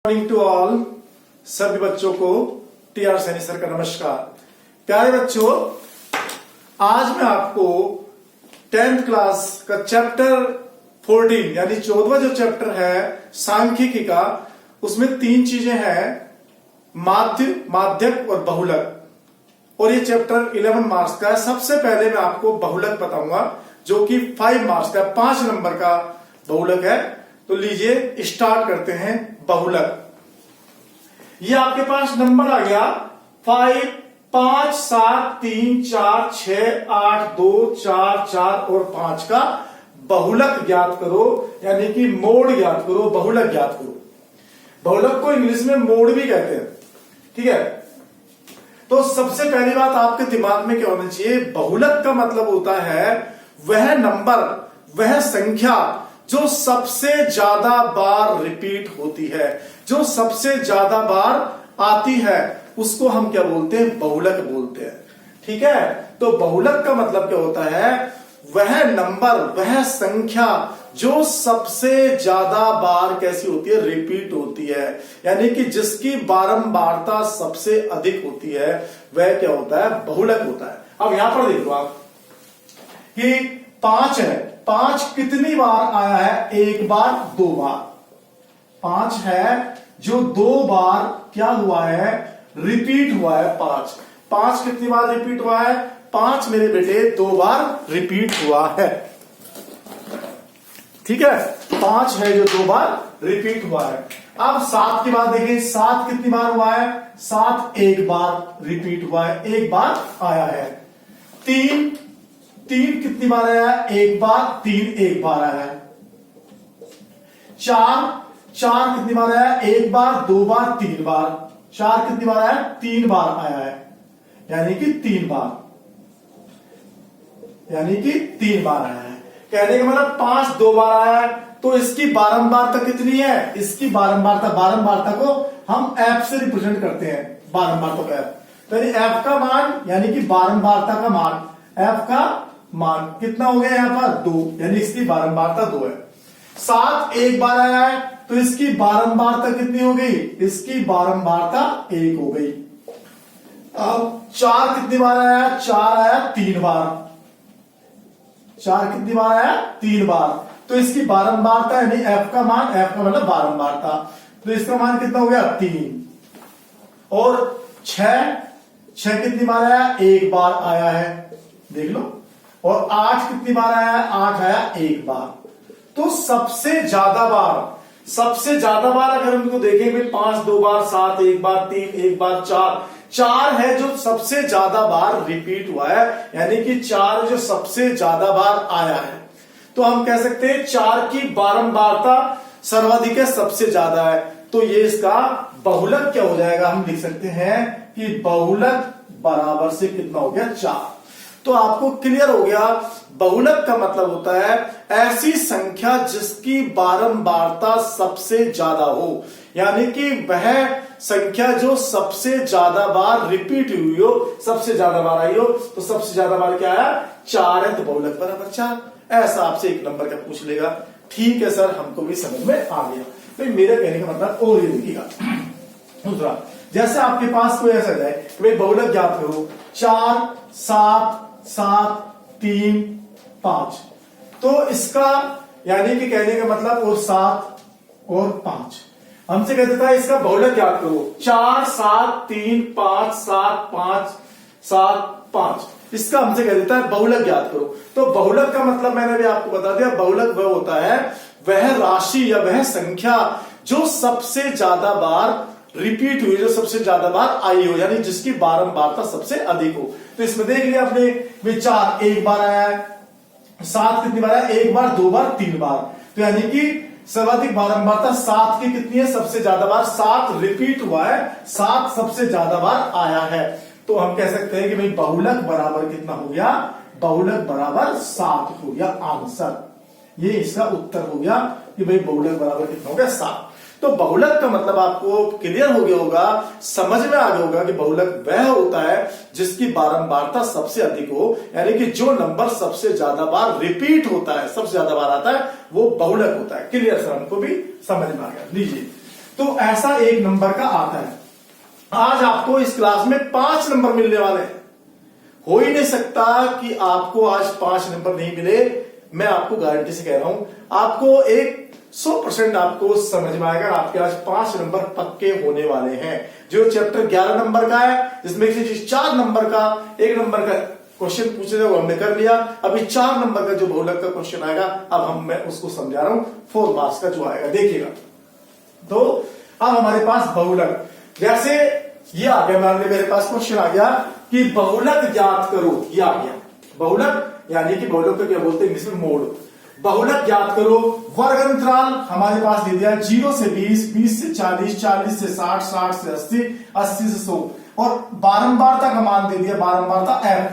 Morning to all. सभी बच्चों को टीआर सैनी सर का नमस्कार। प्यारे बच्चों, आज मैं आपको 10th क्लास का चैप्टर 14 यानी 14वां जो चैप्टर है सांख्यिकी का, उसमें 3 चीजें हैं, माध्य, माध्यक और बहुलक। और ये चैप्टर 11 मार्क्स का है। सबसे पहले मैं आपको बहुलक बताऊंगा जो कि 5 मार्क्स का, 5 नंबर का बहुलक है। तो लीजिए स्टार्ट करते हैं बहुलक। ये आपके पास नंबर आ गया 5, 5, 7, 3, 4, 6, 8, 2, 4, 4 और 5 का बहुलक ज्ञात करो, यानी कि मोड ज्ञात करो, बहुलक ज्ञात करो। बहुलक को इंग्लिश में मोड भी कहते हैं, ठीक है। तो सबसे पहली बात आपके दिमाग में क्या होना चाहिए, बहुलक का मतलब होता है वह नंबर, वह संख्या जो सबसे ज्यादा बार रिपीट होती है, जो सबसे ज्यादा बार आती है, उसको हम क्या बोलते हैं, बहुलक बोलते हैं, ठीक है। तो बहुलक का मतलब क्या होता है, वह नंबर, वह संख्या जो सबसे ज्यादा बार कैसी होती है, रिपीट होती है, यानी कि जिसकी बारंबारता सबसे अधिक होती है, वह क्या होता है, बहुलक होता है। अब यहां पर देखो आप कि 5 है, 5 कितनी बार आया है, 1 बार, 2 बार। 5 है जो 2 बार क्या हुआ है, रिपीट हुआ है। 5 कितनी बार रिपीट हुआ है, 5 मेरे बेटे 2 बार रिपीट हुआ है, ठीक है। 5 है जो 2 बार रिपीट हुआ है। अब 7 की बात देखें, 7 कितनी बार हुआ है, 7 1 बार रिपीट हुआ है, 1 बार आया है। 3 कितनी बार आया है, 1 बार, 3 1 बार आया है। 4 कितनी बार आया है, 1 बार, 2 बार, 3 बार। 4 कितनी बार आया है, 3 बार आया है, यानी कि 3 बार, यानी कि 3 बार आया है। कहने का मतलब 5 2 बार आया है, तो इसकी बारंबारता कितनी है, इसकी बारंबारता को हम एफ से रिप्रेजेंट करते हैं, बारंबारता को एफ। तो एफ का मान यानी कि बारंबारता का मान, एफ का मान कितना हो गया यहां पर, 2, यानी इसकी बारंबारता 2 है। 7 1 बार आया है, तो इसकी बारंबारता कितनी हो गई, इसकी बारंबारता 1 हो गई। अब 4 कितनी बार आया, 4 आया 3 बार। 4 कितनी बार आया, 3 बार। तो इसकी बारंबारता यानी एफ का मान, एफ का मतलब बारंबारता, तो इसका मान कितना हो गया, 3। और 6 कितनी बार आया, 1 बार आया है, देख लो। और 8 कितनी बार आया, 8 आया 1 बार। तो सबसे ज्यादा बार अगर हम इनको देखेंगे, 5 2 बार, 7 1 बार, 3 1 बार, 4 है जो सबसे ज्यादा बार रिपीट हुआ है, यानी कि 4 जो सबसे ज्यादा बार आया है। तो हम कह सकते हैं 4 की बारंबारता सर्वाधिक है, सबसे ज्यादा है। तो ये इसका बहुलक क्या हो जाएगा, हम लिख सकते हैं कि बहुलक बराबर से कितना हो गया, 4। तो आपको क्लियर हो गया, बहुलक का मतलब होता है ऐसी संख्या जिसकी बारंबारता सबसे ज्यादा हो, यानी कि वह संख्या जो सबसे ज्यादा बार रिपीट हुई हो, सबसे ज्यादा बार आई हो। तो सबसे ज्यादा बार क्या आया, 4 है, तो बहुलक बराबर 4। ऐसा आपसे 1 नंबर का पूछ लेगा, ठीक है सर, हमको भी समझ में आ गया। तो मेरे कहने का मतलब और ये देखिएगा, दूसरा जैसे आपके पास कोई ऐसा है कि भाई बहुलक ज्ञात करो, 4 7 7 3 5, तो इसका यानी कि कहने का मतलब और 7 और 5 हमसे कह देता है इसका बहुलक ज्ञात करो, 4 7 3 5 7 5 7 5, इसका हमसे कह देता है बहुलक ज्ञात करो। तो बहुलक का मतलब मैंने भी आपको बता दिया, बहुलक वह होता है वह राशि या वह संख्या जो सबसे ज्यादा बार रिपीट हुई, जो सबसे ज्यादा बार आई हो, यानी जिसकी बारंबारता सबसे अधिक हो। तो इसमें देख लिया आपने, 4 1 बार आया है, 7 कितनी बार आया, 1 बार 2 बार 3 बार। तो यानी कि सर्वाधिक बारंबारता 7 की कितनी है, सबसे ज्यादा बार 7 रिपीट हुआ है, 7 सबसे ज्यादा बार आया है। तो हम कह सकते हैं कि भाई बहुलक बराबर कितना हो गया, बहुलक बराबर 7 हो गया आंसर। ये इसका उत्तर हो गया कि भाई बहुलक बराबर कितना हो गया, 7। तो बहुलक का मतलब आपको क्लियर हो गया होगा, समझ में आ गया होगा कि बहुलक वह होता है जिसकी बारंबारता सबसे अधिक हो, यानी कि जो नंबर सबसे ज्यादा बार रिपीट होता है, सबसे ज्यादा बार आता है, वो बहुलक होता है। क्लियर सर, हमको भी समझ में आ गया। लीजिए तो ऐसा एक नंबर का आता है। आज आपको इस क्लास में 5 नंबर मिलने वाले हैं। हो ही नहीं सकता कि आपको आज 5 नंबर नहीं मिले। मैं आपको गारंटी से कह रहा हूं, आपको 100% आपको समझ में आएगा। आपके आज 5 नंबर पक्के होने वाले हैं। जो चैप्टर 11 नंबर का है, जिसमें से 4 नंबर का 1 नंबर का क्वेश्चन पूछे थे वो हमने कर लिया। अभी 4 नंबर का जो बहुलक का क्वेश्चन आएगा, अब मैं उसको समझा रहा हूं। 4 मार्क्स का जो आएगा देखिएगा। तो अब हमारे पास बहुलक, जैसे ये आ गया, मान लीजिए मेरे पास क्वेश्चन आ गया कि बहुलक ज्ञात करो। ये आ गया बहुलक, यानी कि बहुलक को क्या बोलते हैं इंग्लिश में, मोड। बहुलक ज्ञात करो। वर्ग अंतराल हमारे पास दे दिया 0 से 20, 20 से 40, 40 से 60, 60 से 80, 80 से 100 और बारंबारता का मान दे दिया, बारंबारता f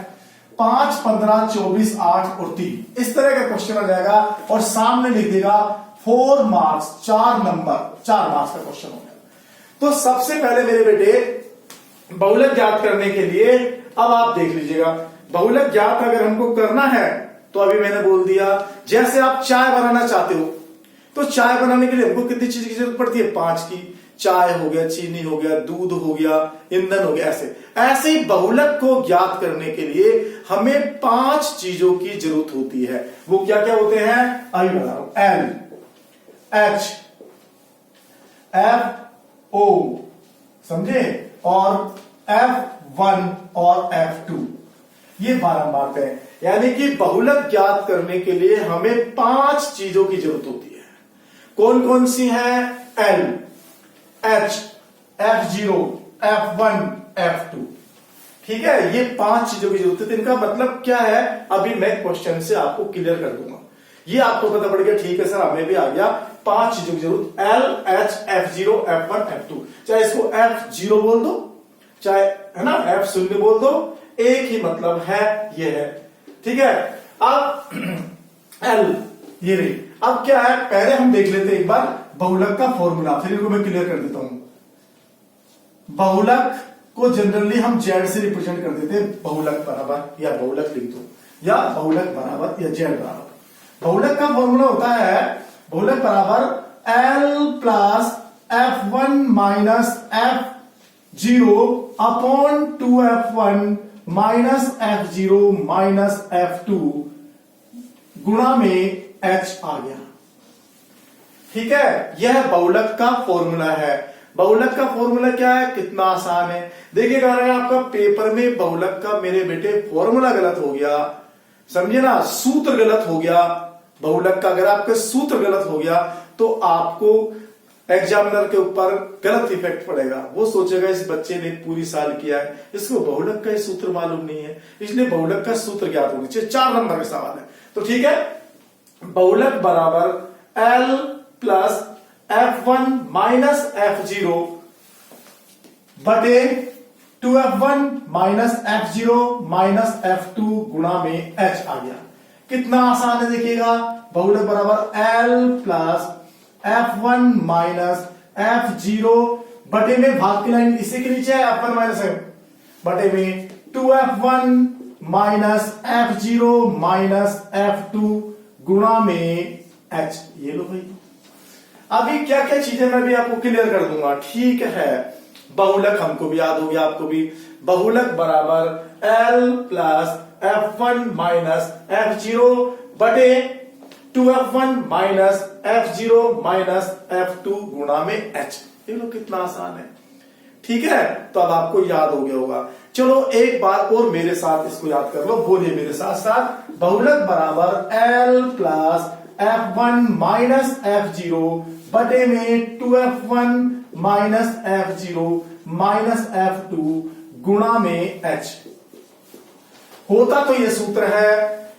5, 15, 24, 8 और 3। इस तरह का क्वेश्चन आ जाएगा और सामने लिख देगा 4 मार्क्स, 4 नंबर, 4 मार्क्स का क्वेश्चन हो गया। तो सबसे पहले मेरे बेटे बहुलक ज्ञात करने के लिए अब आप देख लीजिएगा। बहुलक ज्ञात अगर हमको करना है तो अभी मैंने बोल दिया, जैसे आप चाय बनाना चाहते हो तो चाय बनाने के लिए हमको कितनी चीज की जरूरत पड़ती है? 5 की। चाय हो गया, चीनी हो गया, दूध हो गया, ईंधन हो गया। ऐसे ही बहुलक को ज्ञात करने के लिए हमें 5 चीजों की जरूरत होती है। वो क्या क्या होते हैं अभी बता रहा हूं। एल, एच, एफ ओ, समझे, और F1 और F2 ये बारंबार है। यानी कि बहुलक ज्ञात करने के लिए हमें 5 चीजों की जरूरत होती है। कौन कौन सी है? L, H, F0, F1, F2। ठीक है, ये 5 चीजों की जरूरत है। इनका मतलब क्या है अभी मैं क्वेश्चन से आपको क्लियर कर दूंगा। ये आपको पता पड़ गया, ठीक है सर, हमें भी आ गया। 5 चीजों की जरूरत, L, H, F0, F1, F2। चाहे इसको F0 बोल दो, चाहे है ना F0 बोल दो, एक ही मतलब है, ये है। ठीक है, अब L ये रही। अब क्या है, पहले हम देख लेते एक बार बहुलक का फॉर्मूला, फिर इनको मैं क्लियर कर देता हूं। बहुलक को जनरली हम जेड से रिप्रेजेंट कर देते हैं, बहुलक बराबर, या बहुलक लिख दो, या बहुलक बराबर, या जेड बराबर। बहुलक का फॉर्मूला होता है बहुलक बराबर L plus F1 minus F0 upon 2F1 minus F0 minus F2 गुणा में H आ गया। ठीक है, यह बहुलक का फॉर्मूला है। बहुलक का फॉर्मूला क्या है? कितना आसान है। देखिएगा, अगर आपका पेपर में बहुलक का मेरे बेटे फॉर्मूला गलत हो गया, समझे ना, सूत्र गलत हो गया, बहुलक का अगर आपका सूत्र गलत हो गया तो आपको एग्जामिनर के ऊपर गलत इफेक्ट पड़ेगा। वो सोचेगा इस बच्चे ने पूरी साल किया है, इसको बहुलक का ही सूत्र मालूम नहीं है, इसलिए बहुलक का सूत्र ज्ञात होना चाहिए। 4 नंबर का सवाल है। तो ठीक है, बहुलक बराबर L plus F1 minus F0 बटे 2F1 minus F0 minus F2 गुणा में H आ गया। कितना आसान है देखिएगा। बहुलक बराबर L plus F1 minus F0 बटे में भाग की लाइन इसी के नीचे है, F1 माइनस F बटे में 2F1 minus F0 minus F2 गुणा में H। ये लो भाई, अभी क्या क्या चीजें मैं भी आपको क्लियर कर दूंगा। ठीक है, बहुलक हमको भी याद हो गया, आपको भी। बहुलक बराबर L plus F1 minus F0 बटे 2F1 minus F0 minus F2 गुणा में H। ये लो कितना आसान है। ठीक है, तो अब आपको याद हो गया होगा। चलो एक बार और मेरे साथ इसको याद कर लो, बोलिए मेरे साथ साथ। बहुलक बराबर L plus F1 minus F0 बटे में 2F1 minus F0 minus F2 गुणा में H। होता तो ये सूत्र है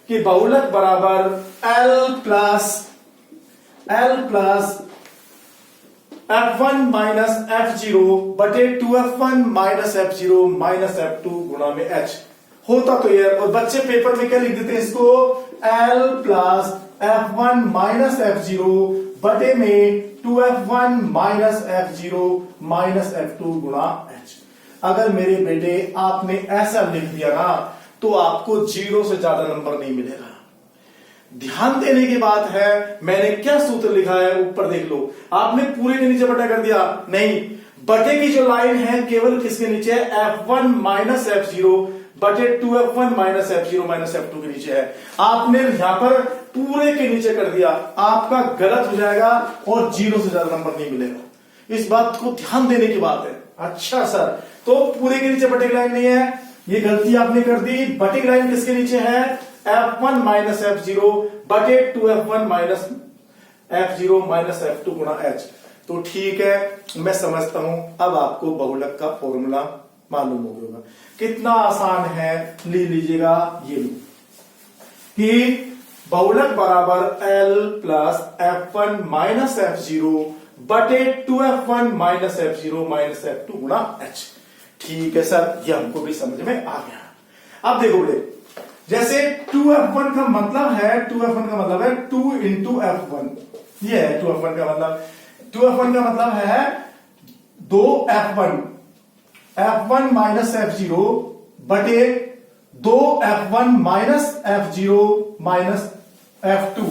कि बहुलक बराबर L plus F1 minus F0 बटे 2F1 minus F0 minus F2 गुणा में H। होता तो ये, और बच्चे पेपर में क्या लिख देते हैं इसको, L plus F1 minus F0 बटे में 2F1 minus F0 minus F2 गुणा H। अगर मेरे बेटे आपने ऐसा लिख दिया ना तो आपको 0 से ज्यादा नंबर नहीं मिलेगा। ध्यान देने की बात है, मैंने क्या सूत्र लिखा है ऊपर देख लो। आपने पूरे के नीचे बटा कर दिया? नहीं, बटे की जो लाइन है केवल किसके नीचे है? F1 माइनस F0 बटे 2F1 minus F0 minus F2 के नीचे है। आपने यहां पर पूरे के नीचे कर दिया, आपका गलत हो जाएगा और 0 से ज्यादा नंबर नहीं मिलेगा। इस बात को ध्यान देने की बात है। अच्छा सर, तो पूरे के नीचे बटे की लाइन नहीं है, ये गलती आपने कर दी। बटे की लाइन किसके नीचे है? F1 माइनस F0 बटे 2F1 minus F0 minus F2 गुणा H। तो ठीक है, मैं समझता हूं अब आपको बहुलक का फॉर्मूला मालूम हो गया होगा। कितना आसान है, ले लीजिएगा ये लो कि बहुलक बराबर L plus F1 minus F0 बटे 2F1 minus F0 minus F2 गुणा H। ठीक है सर, ये हमको भी समझ में आ गया। अब देखो बेटे, जैसे 2F1 का मतलब है, 2F1 का मतलब है 2 इंटू F1, ये है 2F1 का मतलब। 2F1 का मतलब है 2F1 F1 माइनस F0 बटे 2F1 minus F0 minus F2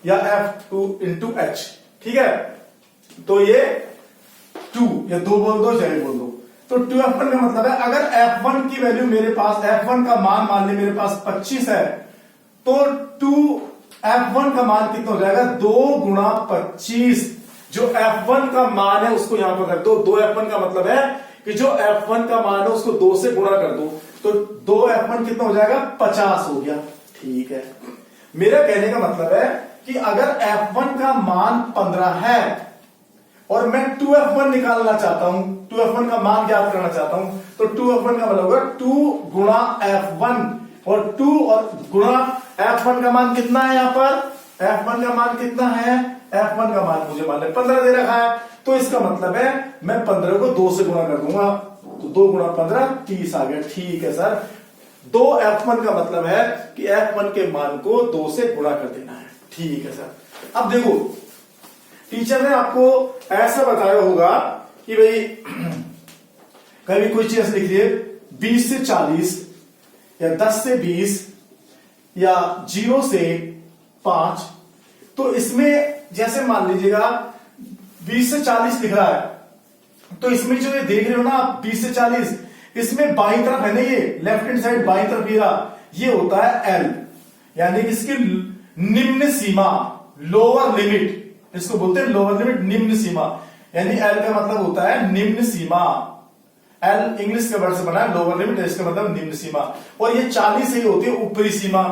या F2 इंटू H। ठीक है, तो ये 2 या 2 बोल दो चाहे बोल दो। तो 2F1 का मतलब है अगर F1 की वैल्यू मेरे पास, F1 का मान मान ले मेरे पास 25 है, तो 2F1 का मान कितना हो जाएगा? 2 गुणा 25। जो F1 का मान है उसको यहां पर रख दो। 2F1 का मतलब है कि जो F1 का मान है उसको 2 से गुणा कर दो, तो 2F1 कितना हो जाएगा? 50 हो गया। ठीक है, मेरा कहने का मतलब है कि अगर F1 का मान 15 है और मैं 2F1 निकालना चाहता हूं, 2F1 का मान ज्ञात करना चाहता हूं, तो 2F1 का मतलब होगा 2 गुणा F1 और 2 और गुणा F1 का मान कितना है? यहां पर F1 का मान कितना है? F1 का मान मुझे मान 15 दे रखा है, तो इसका मतलब है मैं 15 को 2 से गुणा कर दूंगा, तो 2 गुणा 15 30 आ गया। ठीक है सर, 2F1 का मतलब है कि F1 के मान को 2 से गुणा कर देना है। ठीक है सर, अब देखो टीचर ने आपको ऐसा बताया होगा कि भाई कभी कोई चीज लिख दिए 20 से 40 या 10 से 20 या 0 से 5, तो इसमें जैसे मान लीजिएगा 20 से 40 लिख रहा है, तो इसमें जो ये देख रहे हो ना आप 20 से 40, इसमें बाईं तरफ है ना, ये लेफ्ट हैंड साइड बाईं तरफ ये होता है L, यानी कि इसकी निम्न सीमा, लोअर लिमिट, इसको बोलते हैं लोअर लिमिट, निम्न सीमा। यानी L का मतलब होता है निम्न सीमा। L इंग्लिश के वर्ड से बना है, लोअर लिमिट, इसका मतलब निम्न सीमा। और ये 40 ही होती है ऊपरी सीमा।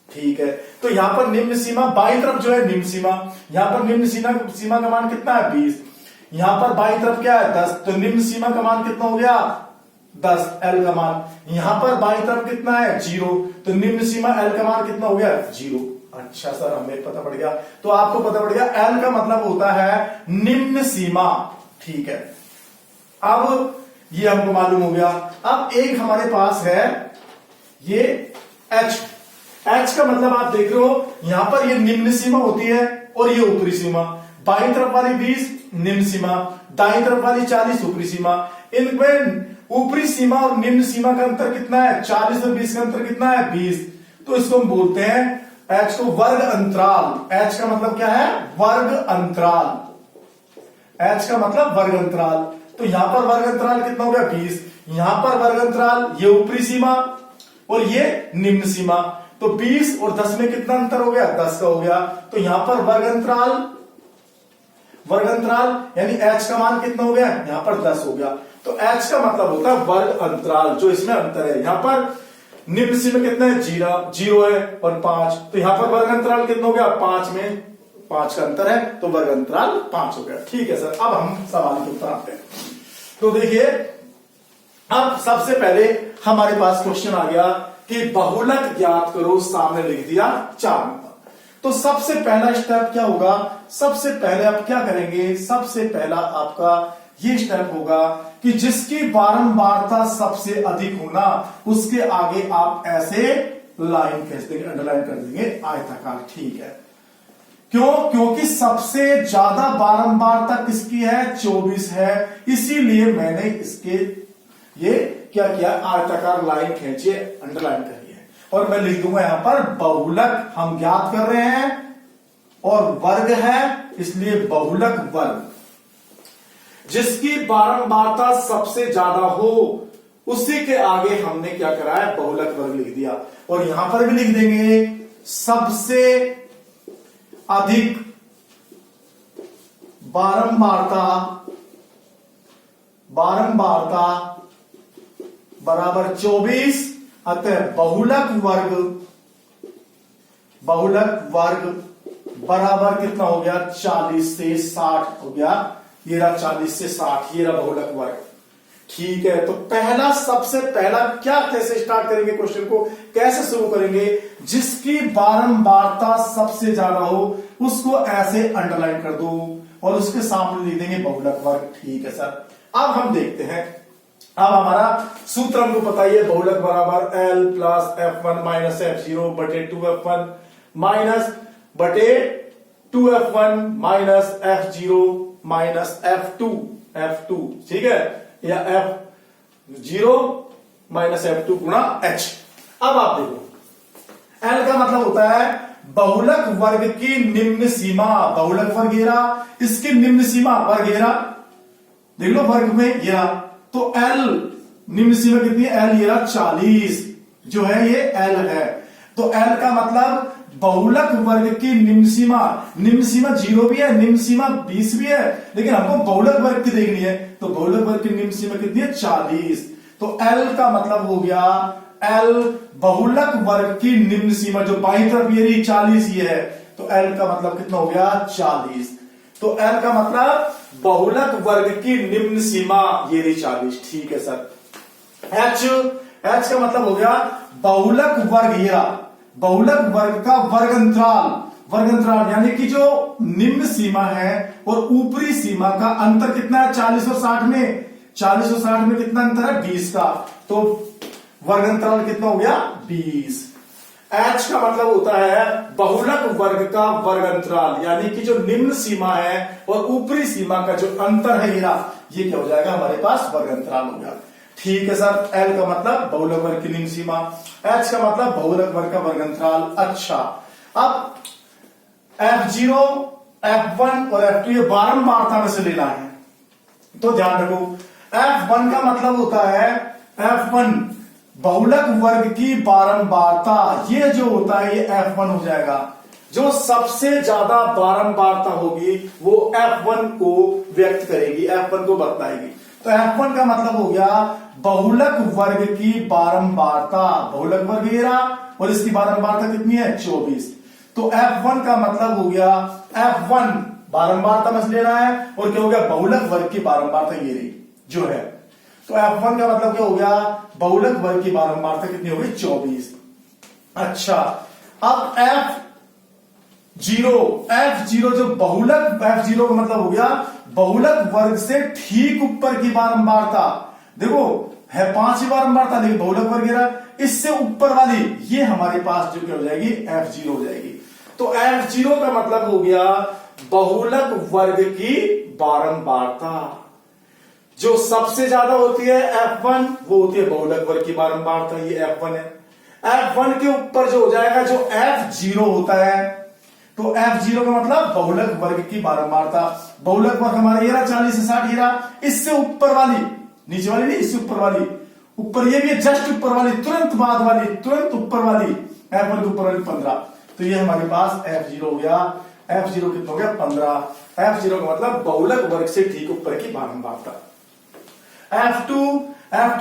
ठीक है, तो यहां पर निम्न सीमा बाईं तरफ जो है निम्न सीमा, यहां पर निम्न सीमा का मान कितना है? 20। यहां पर बाईं तरफ क्या है? 10। तो निम्न सीमा का मान कितना हो गया? 10 L का मान। यहां पर बाईं तरफ कितना है? 0। तो निम्न सीमा L का मान कितना हो गया? 0। अच्छा सर, हमें पता पड़ गया, तो आपको पता पड़ गया L का मतलब होता है निम्न सीमा। ठीक है, अब ये हमको मालूम हो गया। अब एक हमारे पास है ये H। H का मतलब आप देख रहे हो, यहां पर ये निम्न सीमा होती है और ये ऊपरी सीमा। बाईं तरफ वाली 20 निम्न सीमा, दाईं तरफ वाली 40 ऊपरी सीमा। इनमें ऊपरी सीमा और निम्न सीमा का अंतर कितना है? 40 और 20 का अंतर कितना है? 20। तो इसको हम बोलते हैं H को वर्ग अंतराल। H का मतलब क्या है? वर्ग अंतराल। H का मतलब वर्ग अंतराल। तो यहां पर वर्ग अंतराल कितना हो गया? 20। यहां पर वर्ग अंतराल, ये ऊपरी सीमा और ये निम्न सीमा, तो 20 और 10 में कितना अंतर हो गया? 10 का हो गया। तो यहां पर वर्ग अंतराल यानी H का मान कितना हो गया? यहां पर 10 हो गया। तो H का मतलब होता है वर्ग अंतराल, जो इसमें अंतर है। यहां पर निम्न सीमा कितना है? 0 है और 5। तो यहां पर वर्ग अंतराल कितना हो गया? 5 में 5 का अंतर है, तो वर्ग अंतराल 5 हो गया। ठीक है सर, अब हम सवाल के उत्तर आते हैं। तो देखिए, अब सबसे पहले हमारे पास क्वेश्चन आ गया कि बहुलक ज्ञात करो, सामने लिख दिया 4 नंबर। तो सबसे पहला स्टेप क्या होगा? सबसे पहले आप क्या करेंगे? सबसे पहला आपका ये स्टेप होगा कि जिसकी बारंबारता सबसे अधिक होना, उसके आगे आप ऐसे लाइन खींच देंगे, अंडरलाइन कर देंगे, आयताकार। ठीक है, क्यों? क्योंकि सबसे ज्यादा बारंबारता किसकी है? 24 है। इसीलिए मैंने इसके ये क्या किया? आयताकार लाइन खींचे, अंडरलाइन करी है। और मैं लिख दूंगा यहां पर बहुलक हम ज्ञात कर रहे हैं और वर्ग है इसलिए बहुलक वर्ग। जिसकी बारंबारता सबसे ज्यादा हो उसी के आगे हमने क्या करा है, बहुलक वर्ग लिख दिया। और यहां पर भी लिख देंगे सबसे अधिक बारंबारता बराबर 24, अतः बहुलक वर्ग बराबर कितना हो गया, 40 से 60 हो गया। ये रहा 40 से 60, ये रहा बहुलक वर्ग। ठीक है, तो पहला सबसे पहला क्या, कैसे स्टार्ट करेंगे क्वेश्चन को, कैसे शुरू करेंगे, जिसकी बारंबारता सबसे ज्यादा हो उसको ऐसे अंडरलाइन कर दो और उसके सामने लिख देंगे बहुलक वर्ग। ठीक है सर, अब हम देखते हैं। अब हमारा सूत्र हमको पता ही है, बहुलक बराबर L plus F1 minus F0 बटे 2F1 माइनस बटे 2F1 minus F0 minus F2। ठीक है, या F0 माइनस F2 गुणा H। अब आप देखो L का मतलब होता है बहुलक वर्ग की निम्न सीमा। बहुलक वर्ग ये रहा, इसकी निम्न सीमा वर्ग ये रहा, देख लो वर्ग में ये रहा। तो L निम्न सीमा कितनी है, L ये रहा 40 जो है ये L है। तो L का मतलब बहुलक वर्ग की निम्न सीमा 0 भी है, निम्न सीमा 20 भी है, लेकिन हमको बहुलक वर्ग की देखनी है। तो बहुलक वर्ग की निम्न सीमा कितनी है, 40। तो L का मतलब हो गया, L बहुलक वर्ग की निम्न सीमा जो बाईं तरफ ये रही 40 ये है, तो L का मतलब कितना हो गया, 40। तो L का मतलब बहुलक वर्ग की निम्न सीमा ये रही 40। ठीक है सर। H का मतलब हो गया बहुलक वर्ग, ये रहा बहुलक वर्ग का वर्गंतराल यानी कि जो निम्न सीमा है और ऊपरी सीमा का अंतर कितना है, 40 और 60 में। 40 और 60 में कितना अंतर है, 20 का। तो वर्गंतराल कितना हो गया, 20। H का मतलब होता है बहुलक वर्ग का वर्गंतराल यानी कि जो निम्न सीमा है और ऊपरी सीमा का जो अंतर है ये क्या हो जाएगा, हमारे पास वर्गंतराल हो गया। ठीक है सर। L का मतलब बहुलक वर्ग की निम्न सीमा, H का मतलब बहुलक वर्ग का वर्गंतराल। अच्छा, अब F0, F1 और F2 ये बारंबारता में से लेना है, तो ध्यान रखो F1 का मतलब होता है F1 बहुलक वर्ग की बारंबारता, ये जो होता है ये F1 हो जाएगा। जो सबसे ज्यादा बारंबारता होगी वो F1 को व्यक्त करेगी, F1 को बतलाएगी। तो F1 का मतलब हो गया बहुलक वर्ग की बारंबारता, बहुलक वर्ग ये रहा और इसकी बारंबारता कितनी है, 24। तो F1 का मतलब हो गया, F1 बारंबारता में से लेना है और क्या हो गया, बहुलक वर्ग की बारंबारता ये रही जो है। तो F1 का मतलब क्या हो गया, बहुलक वर्ग की बारंबारता कितनी हो गई, 24। अच्छा, अब F0 जो बहुलक, F0 का मतलब हो गया बहुलक वर्ग से ठीक ऊपर की बारंबारता। देखो है 5 बारंबारता, लेकिन बहुलक वर्ग गिरा, इससे ऊपर वाली ये हमारे पास जो क्या हो जाएगी, F0 हो जाएगी। तो F0 का मतलब हो गया बहुलक वर्ग की बारंबारता। जो सबसे ज्यादा होती है F1 वो होती है बहुलक वर्ग की बारंबारता, ये F1 है। F1 के ऊपर जो हो जाएगा जो F0 होता है, तो F0 का मतलब बहुलक वर्ग की बारंबारता। बहुलक वर्ग हमारा ये रहा 40 से 60, ये रहा, इससे ऊपर वाली, नीचे वाली नहीं, इससे ऊपर वाली, ऊपर ये भी है, जस्ट ऊपर वाली, तुरंत बाद वाली, तुरंत ऊपर वाली, F1 के ऊपर वाली 15। तो ये हमारे पास F0 हो गया। F0 कितना हो गया, 15। F0 का मतलब बहुलक वर्ग से ठीक ऊपर की बारंबारता। F2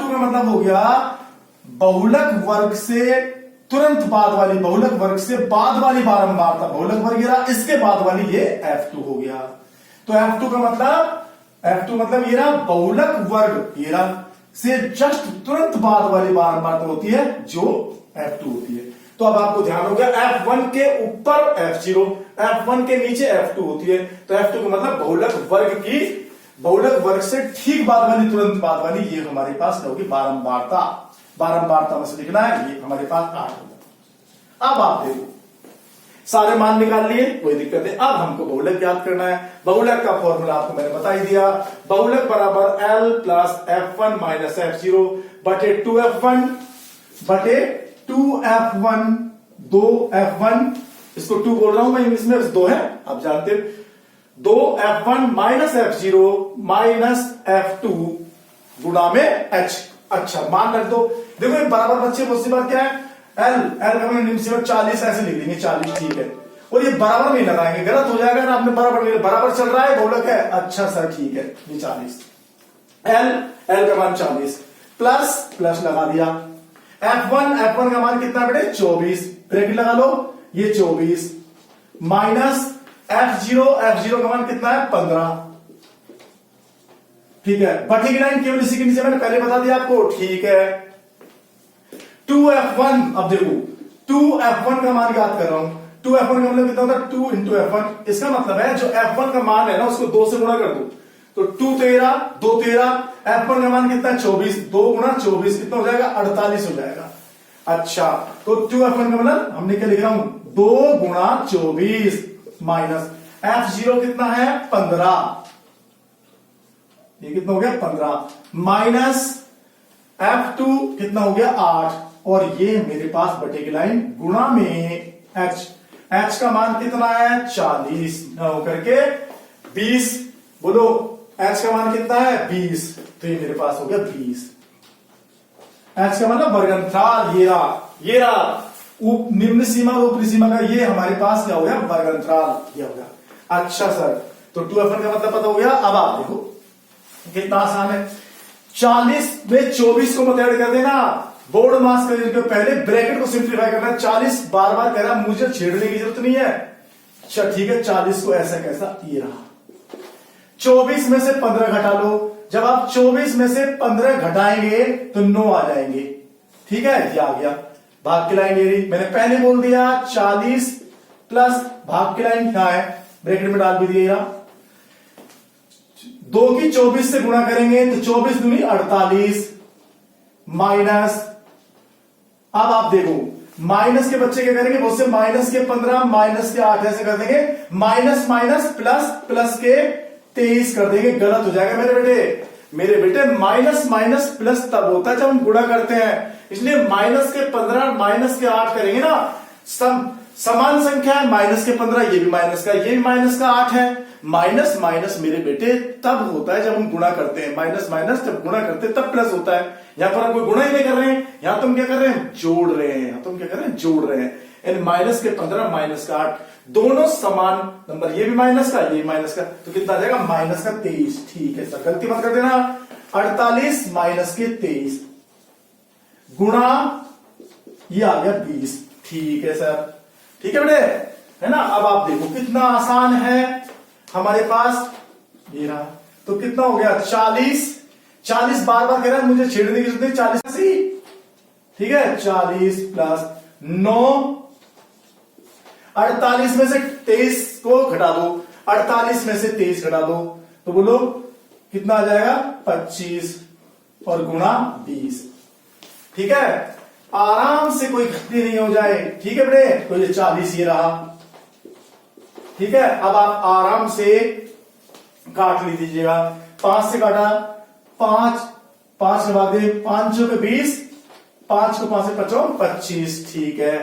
का मतलब हो गया बहुलक वर्ग से तुरंत बाद वाली, बहुलक वर्ग से बाद वाली बारंबारता। बहुलक वर्ग ये रहा, इसके बाद वाली ये F2 हो गया। तो F2 का मतलब ये रहा बहुलक वर्ग ये रहा से जस्ट तुरंत बाद वाली बारंबारता होती है जो F2 होती है। तो अब आपको ध्यान हो गया, F1 के ऊपर F0, F1 के नीचे F2 होती है। तो F2 का मतलब बहुलक वर्ग से ठीक बाद वाली, तुरंत बाद वाली, ये हमारे पास क्या होगी, बारंबारता। बारंबारता में से लिखना है, ये हमारे पास 8 होगा। अब आप देखो सारे मान निकाल लिए, कोई दिक्कत नहीं। अब हमको बहुलक याद करना है। बहुलक का फॉर्मूला आपको मैंने बता ही दिया, बहुलक बराबर L plus F1 minus F0 बटे 2F1 बटे 2f1 2f1, इसको 2 बोल रहा हूं मैं इंग्लिश में, 2 है आप जानते हो, 2f1 minus f0 minus f2 गुणा में h। अच्छा मान रख दो, देखो ये बराबर बच्चे बहुत सी बात क्या है, l का मैंने निम्न सीमा 40 ऐसे लिख देंगे, 40 ठीक है, और ये बराबर नहीं लगाएंगे, गलत हो जाएगा ना, आपने बराबर नहीं, बराबर चल रहा है बहुलक है, अच्छा सर ठीक है, ये 40 l का मान 40 प्लस लगा दिया, f1 का मान कितना बेटे 24, ब्रैकेट लगा लो, ये 24 माइनस f0 का मान कितना है 15, ठीक है, बटी की लाइन केवल इसी के नीचे मैंने पहले बता दिया आपको, ठीक है। 2f1, अब देखो 2f1 का मान याद कर रहा हूं, 2f1 का मतलब कितना होता है 2 इंटू f1, इसका मतलब है जो f1 का मान है ना उसको 2 से गुणा कर दो, तो 2 13 2 13, f1 का मान कितना है 24, 2 गुणा 24 कितना हो जाएगा 48 हो जाएगा। अच्छा तो 2f1 का मतलब हमने क्या लिख रहा हूं 2 गुणा 24 माइनस f0 कितना है 15, ये कितना हो गया 15 माइनस f2 कितना हो गया 8, और ये मेरे पास बटे की लाइन गुणा में h का मान कितना है 40 होकर के 20, बोलो h का मान कितना है 20, तो ये मेरे पास हो गया 20, h का मतलब वर्गंतराल, ये रहा निम्न सीमा और ऊपरी सीमा का, ये हमारे पास क्या हो गया वर्गंतराल, ये हो गया। अच्छा सर तो 2f1 का मतलब पता हो गया, अब आप देखो कितना आसान है, 40 में 24 को मत ऐड कर देना, बोर्ड मास करने के पहले ब्रैकेट को सिंप्लीफाई करना, 40 बार बार कह रहा मुझे छेड़ने की जरूरत नहीं है, अच्छा ठीक है 40 को ऐसा कैसा, ये रहा 24 में से 15 घटा लो, जब आप 24 में से 15 घटाएंगे तो 9 आ जाएंगे, ठीक है, ये आ गया, भाग की लाइन ये रही, मैंने पहले बोल दिया 40 प्लस भाग की लाइन क्या है, ब्रैकेट में डाल भी दिया, 2 की 24 से गुणा करेंगे तो 24 दूनी 48 माइनस, अब आप देखो माइनस के बच्चे क्या करेंगे, बहुत से माइनस के 15 माइनस के 8 ऐसे कर देंगे, माइनस माइनस प्लस प्लस के 23 कर देंगे, गलत हो जाएगा मेरे बेटे माइनस माइनस प्लस तब होता है जब हम गुणा करते हैं, इसलिए माइनस के 15 माइनस के 8 करेंगे ना, समान संख्या है, माइनस के 15 ये भी माइनस का, ये भी माइनस का 8 है, माइनस माइनस मेरे बेटे तब होता है जब हम गुणा करते हैं, माइनस माइनस जब गुणा करते हैं तब प्लस होता है, यहां पर हम कोई गुणा ही नहीं कर रहे हैं, यहां तुम क्या कर रहे हैं जोड़ रहे हैं, यहां तुम क्या कर रहे हैं जोड़ रहे हैं, यानी माइनस के 15 माइनस का 8 दोनों समान नंबर, ये भी माइनस का ये भी माइनस का, तो कितना आ जाएगा माइनस का 23, ठीक है सर गलती मत कर देना, 48 माइनस के 23 गुणा ये आ गया 20, ठीक है सर, ठीक है बेटे, है ना। अब आप देखो कितना आसान है हमारे पास, ये रहा, तो कितना हो गया 40 बार बार कह रहा है मुझे छेड़ने की जरूरत नहीं, 40 ठीक है, 40 प्लस 9, 48 में से 23 को घटा दो, 48 में से 23 घटा दो तो बोलो कितना आ जाएगा 25 और गुणा 20, ठीक है, आराम से कोई गलती नहीं हो जाए, ठीक है बेटे, तो ये 40 ये रहा, ठीक है, अब आप आराम से काट लीजिएगा, 5 से काटा 5 के बाद 5 के 20, 5 को 5 से 25, ठीक है,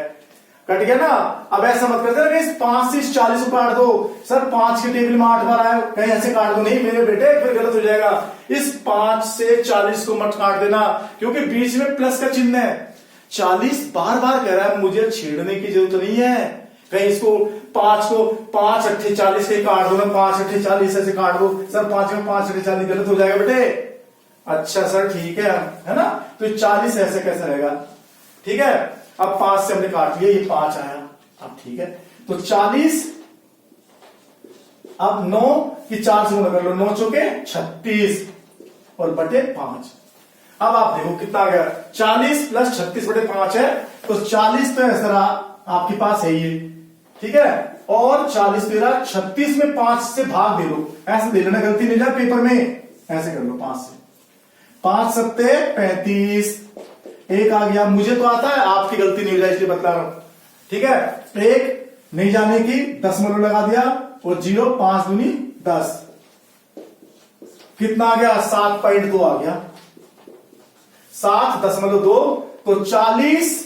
कट गया ना। अब ऐसा मत करते ना कि 5 से 40 को काट दो, सर 5 के टेबल में 8 बार आए, कहीं ऐसे काट दो, नहीं मेरे बेटे फिर गलत हो जाएगा, इस 5 से 40 को मत काट देना, क्योंकि बीच में प्लस का चिन्ह है, 40 बार बार कह रहा है मुझे छेड़ने की जरूरत नहीं है, कहीं इसको 5 को 5 अट्ठे 40 के काट दो ना, 5 अट्ठे 40 ऐसे काट दो, सर 5 में 5 अट्ठे 40 गलत हो जाएगा बेटे, अच्छा सर ठीक है ना, तो 40 ऐसे कैसे रहेगा, ठीक है, अब 5 से हमने काट लिया, ये 5 आया, अब ठीक है, तो 40, अब 9 की 4 से गुणा कर लो, 9 चौके 36 और बटे 5, अब आप देखो कितना आ गया 40 प्लस 36 बटे 5 है, तो 40 तो ऐसा रहा आपके पास है ये, ठीक है, और 40 तेरह 36 में 5 से भाग दे दो, ऐसे दे लेना, गलती नहीं जाए पेपर में, ऐसे कर लो 5 से, 5 सत्ते 35, एक आ गया, मुझे तो आता है, आपकी गलती नहीं हो जाए इसलिए बता रहा हूं, ठीक है, एक नहीं जाने की दशमलव लगा दिया और 0, 5 दूनी 10, कितना आ गया 7.2 आ गया, 7.2, तो 40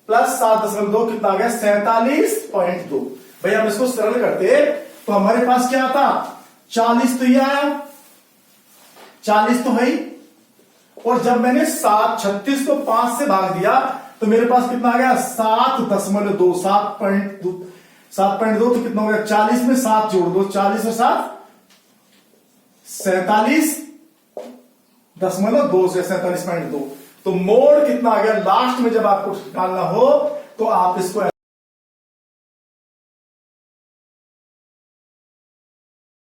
प्लस 7.2 कितना आ गया 47.2। भाई हम इसको सरल करते तो हमारे पास क्या आता 40 तो ये आया 40 तो है ही। और जब मैंने 36 को 5 से भाग दिया तो मेरे पास कितना आ गया 7.2 7.2 तो कितना हो गया 40 में 7 जोड़ दो 40 और 7 47.2 से 47.2। तो मोड कितना आ गया लास्ट में जब आपको निकालना हो तो आप इसको